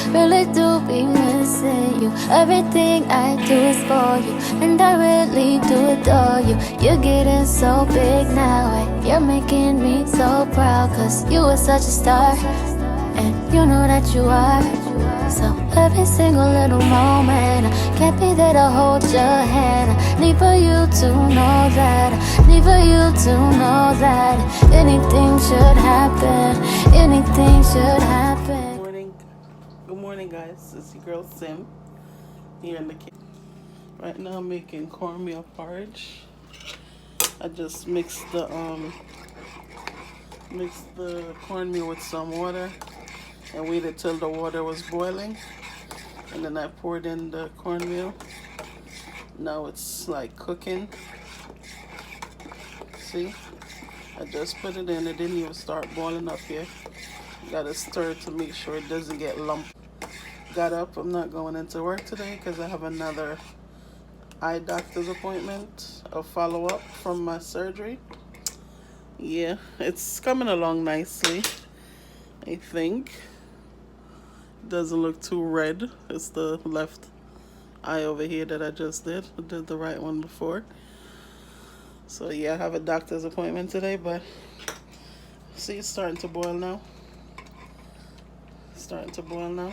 really do be missing you. Everything I do is for you, and I really do adore you. You're getting so big now, and you're making me so proud, cause you are such a star, and you know that you are. So every single little moment, I can't be there to hold your hand. I need for you to know that, I need for you to know that anything should happen, anything should happen. Good morning guys, it's your girl Sim here in the kitchen. Right now I'm making cornmeal porridge. I just mixed the cornmeal with some water and waited till the water was boiling, and then I poured in the cornmeal. Now it's like cooking. See, I just put it in, it didn't even start boiling up yet. Gotta stir it to make sure it doesn't get lumpy. Got up, I'm not going into work today because I have another eye doctor's appointment, a follow-up from my surgery. Yeah, it's coming along nicely, I think. Doesn't look too red. It's the left eye over here that I just did. I did the right one before. So yeah, I have a doctor's appointment today, but see, it's starting to boil now. Starting to boil now.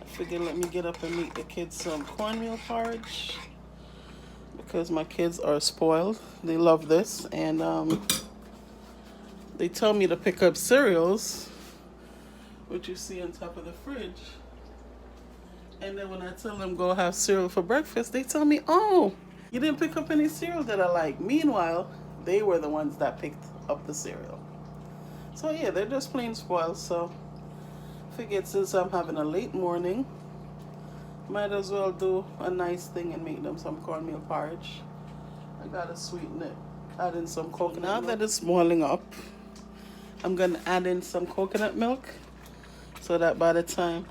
I figured let me get up and make the kids some cornmeal porridge because my kids are spoiled. They love this, and they tell me to pick up cereals, which you see on top of the fridge. And then when I tell them go have cereal for breakfast, they tell me, oh, you didn't pick up any cereal that I like. Meanwhile, they were the ones that picked up the cereal. So yeah, they're just plain spoiled. So figured since I'm having a late morning, might as well do a nice thing and make them some cornmeal porridge. I gotta sweeten it, add in some coconut milk. Now that it's boiling up, I'm gonna add in some coconut milk so that by the time,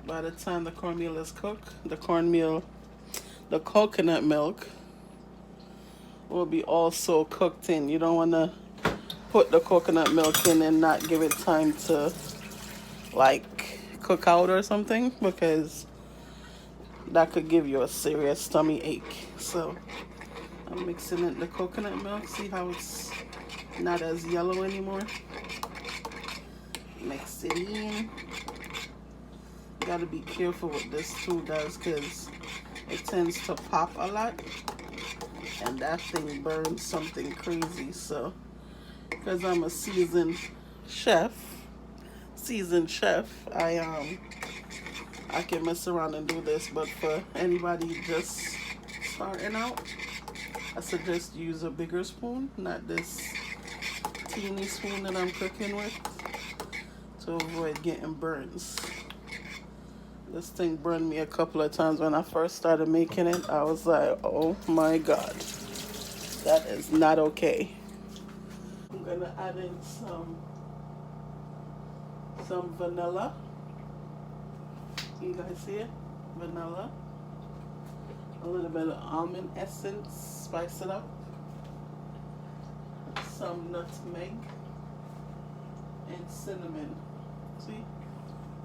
by the time the cornmeal is cooked, the coconut milk will be also cooked in. You don't want to put the coconut milk in and not give it time to like cook out or something, because that could give you a serious tummy ache. So I'm mixing in the coconut milk. See how it's not as yellow anymore? Mix it in. Gotta be careful with this too, guys, because it tends to pop a lot and that thing burns something crazy. So because I'm a seasoned chef, I can mess around and do this. But for anybody just starting out, I suggest use a bigger spoon, not this teeny spoon that I'm cooking with, to avoid getting burns. This thing burned me a couple of times when I first started making it. I was like, oh my God, that is not okay. I'm gonna add in some vanilla. You guys see it? Vanilla. A little bit of almond essence, spice it up. Some nutmeg and cinnamon. See?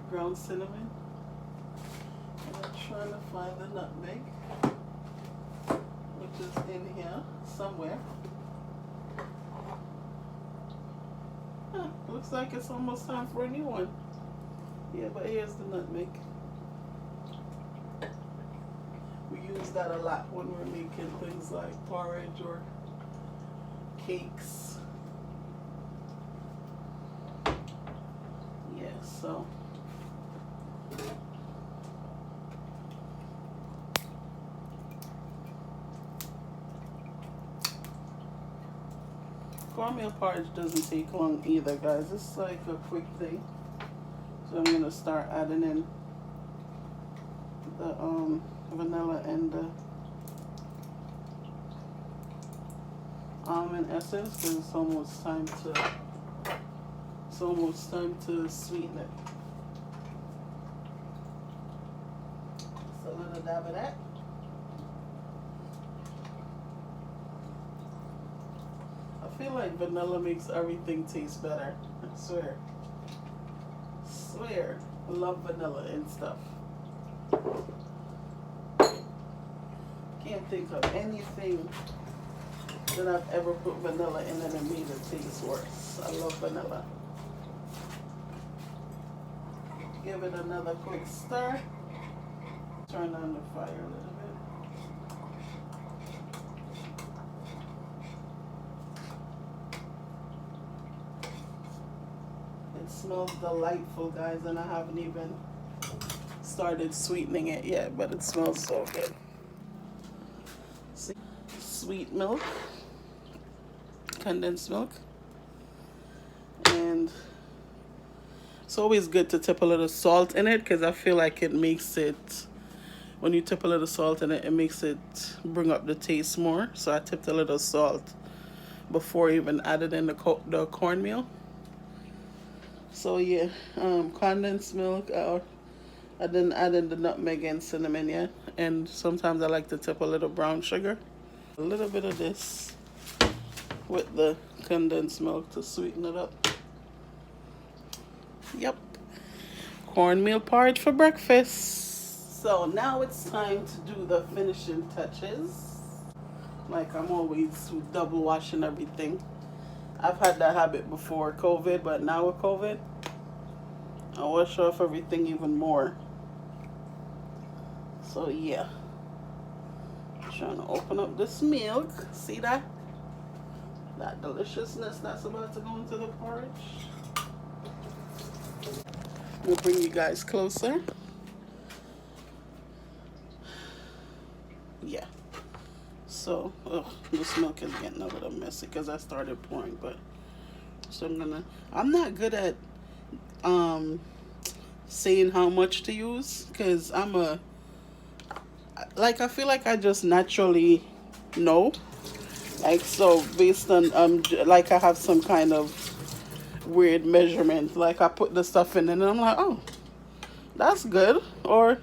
Ground cinnamon. And I'm trying to find the nutmeg, which is in here somewhere. Looks like it's almost time for a new one. Yeah, but here's the nutmeg. We use that a lot when we're making things like porridge or cakes. Yeah, so cornmeal porridge doesn't take long either, guys. It's like a quick thing. So I'm gonna start adding in the vanilla and the almond essence, because it's almost time to sweeten it. Just a little dab of that. I feel like vanilla makes everything taste better. I swear. I love vanilla and stuff. Can't think of anything that I've ever put vanilla in and it made it taste worse. I love vanilla. Give it another quick stir. Turn on the fire a little bit. It smells delightful, guys, and I haven't even started sweetening it yet, but it smells so good. See? Sweet milk, condensed milk, and it's always good to tip a little salt in it because I feel like it makes it, when you tip a little salt in it, it makes it bring up the taste more. So I tipped a little salt before I even added in the cornmeal. So yeah, condensed milk. I didn't add in the nutmeg and cinnamon yet. And sometimes I like to tip a little brown sugar. A little bit of this with the condensed milk to sweeten it up. Yep. Cornmeal porridge for breakfast. So now it's time to do the finishing touches. Like I'm always double washing everything. I've had that habit before COVID, but now with COVID, I wash off everything even more. So yeah. Trying to open up this milk. See that? That deliciousness that's about to go into the porridge. We'll bring you guys closer. Yeah. So, this milk is getting a little messy because I started pouring, but so I'm not good at saying how much to use because I feel like I just naturally know. Like, so based on like I have some kind of weird measurement. Like I put the stuff in and I'm like, oh, that's good. Or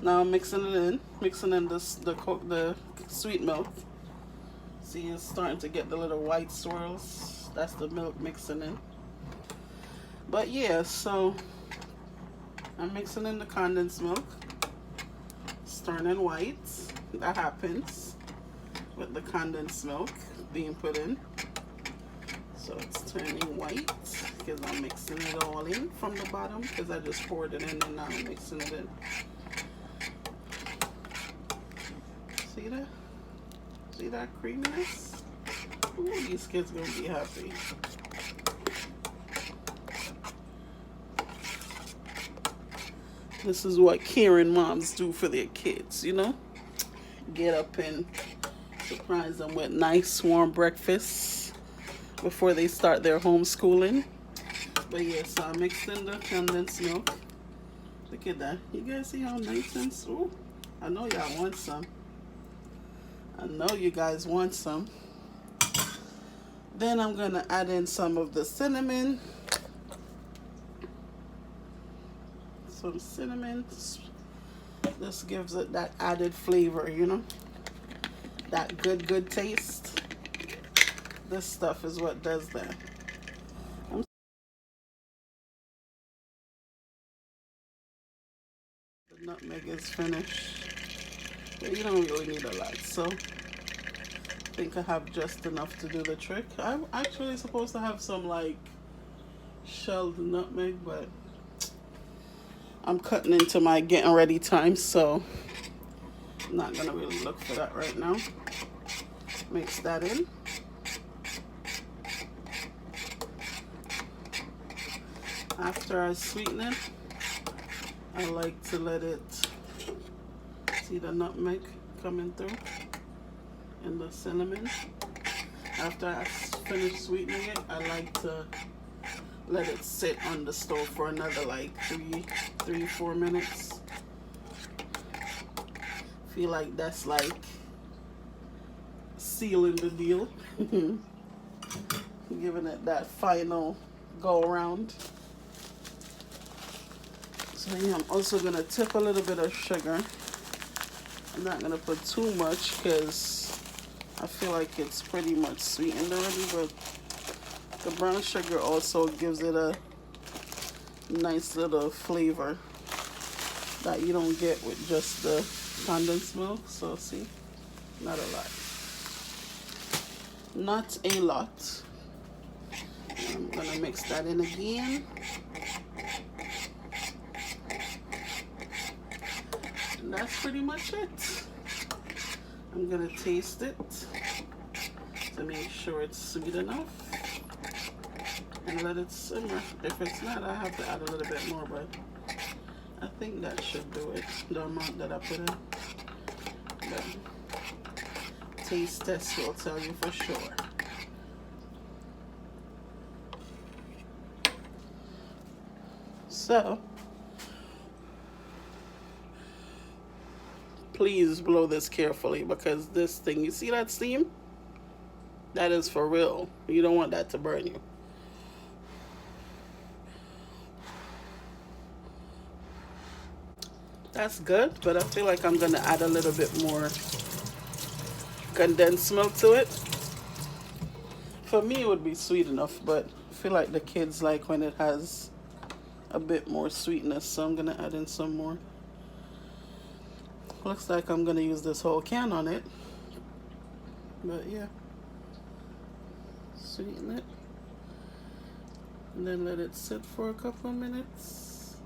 now I'm mixing in the sweet milk. See, it's starting to get the little white swirls. That's the milk mixing in. But yeah, so I'm mixing in the condensed milk. It's turning white. That happens with the condensed milk being put in. So it's turning white because I'm mixing it all in from the bottom because I just poured it in and now I'm mixing it in. See that? See that creaminess? Ooh, these kids gonna be happy. This is what caring moms do for their kids, you know? Get up and surprise them with nice warm breakfasts before they start their homeschooling. But yeah, so I mixed in the condensed milk. Look at that. You guys see how nice and ooh, I know y'all want some. I know you guys want some. Then I'm gonna add in some of the cinnamon. Some cinnamon. This gives it that added flavor, you know? That good taste. This stuff is what does that. The nutmeg is finished. But you don't really need a lot, so I think I have just enough to do the trick. I'm actually supposed to have some like shelled nutmeg, but I'm cutting into my getting ready time, so I'm not gonna really look for that right now. Mix that in. After I sweeten it, I like to let it, see the nutmeg coming through and the cinnamon. After I finish sweetening it, I like to let it sit on the stove for another like 3-4 minutes. Feel like that's like sealing the deal. Giving it that final go around. So yeah, I'm also gonna tip a little bit of sugar. I'm not gonna put too much because I feel like it's pretty much sweetened already, but the brown sugar also gives it a nice little flavor that you don't get with just the condensed milk. So see, not a lot. Not a lot. I'm gonna mix that in again. And that's pretty much it. I'm gonna taste it to make sure it's sweet enough and let it simmer. If it's not, I have to add a little bit more, but I think that should do it, the amount that I put in. But taste test will tell you for sure. So please blow this carefully, because this thing, you see that steam? That is for real. You don't want that to burn you. That's good, but I feel like I'm gonna add a little bit more condensed milk to it. For me, it would be sweet enough, but I feel like the kids like when it has a bit more sweetness, so I'm gonna add in some more. Looks like I'm gonna use this whole can on it, but yeah, sweeten it and then let it sit for a couple of minutes.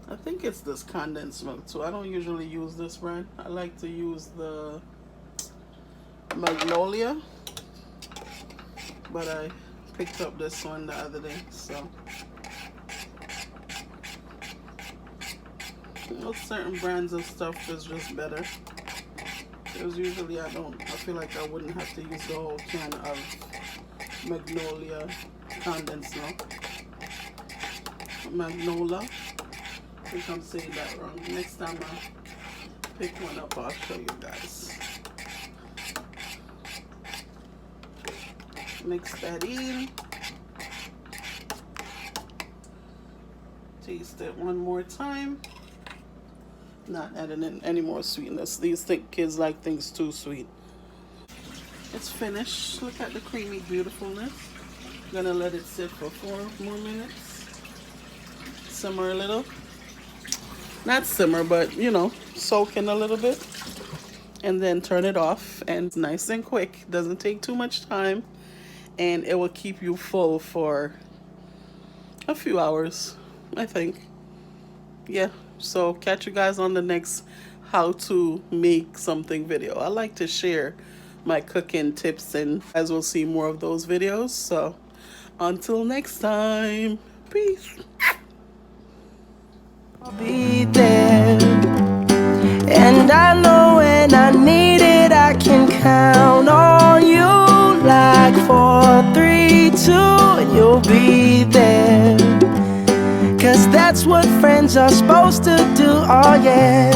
I think it's this condensed milk too. I don't usually use this brand. I like to use the Magnolia, but I picked up this one the other day, so certain brands of stuff is just better. Because usually I feel like I wouldn't have to use the whole can of Magnolia condensed milk. Magnolia. I think I'm saying that wrong. Next time I pick one up, I'll show you guys. Mix that in. Taste it one more time. Not adding in any more sweetness. These kids like things too sweet. It's finished. Look at the creamy beautifulness. I'm gonna let it sit for 4 more minutes. Simmer a little. Not simmer, but you know, soak in a little bit. And then turn it off. And it's nice and quick. Doesn't take too much time. And it will keep you full for a few hours, I think. Yeah. So catch you guys on the next how to make something video. I like to share my cooking tips, and as we'll see more of those videos. So until next time, peace. I'll be there, and I know when I need it, I can count on you. Like 4, 3, 2, and you'll be there. 'Cause that's what friends are supposed to do, oh yeah.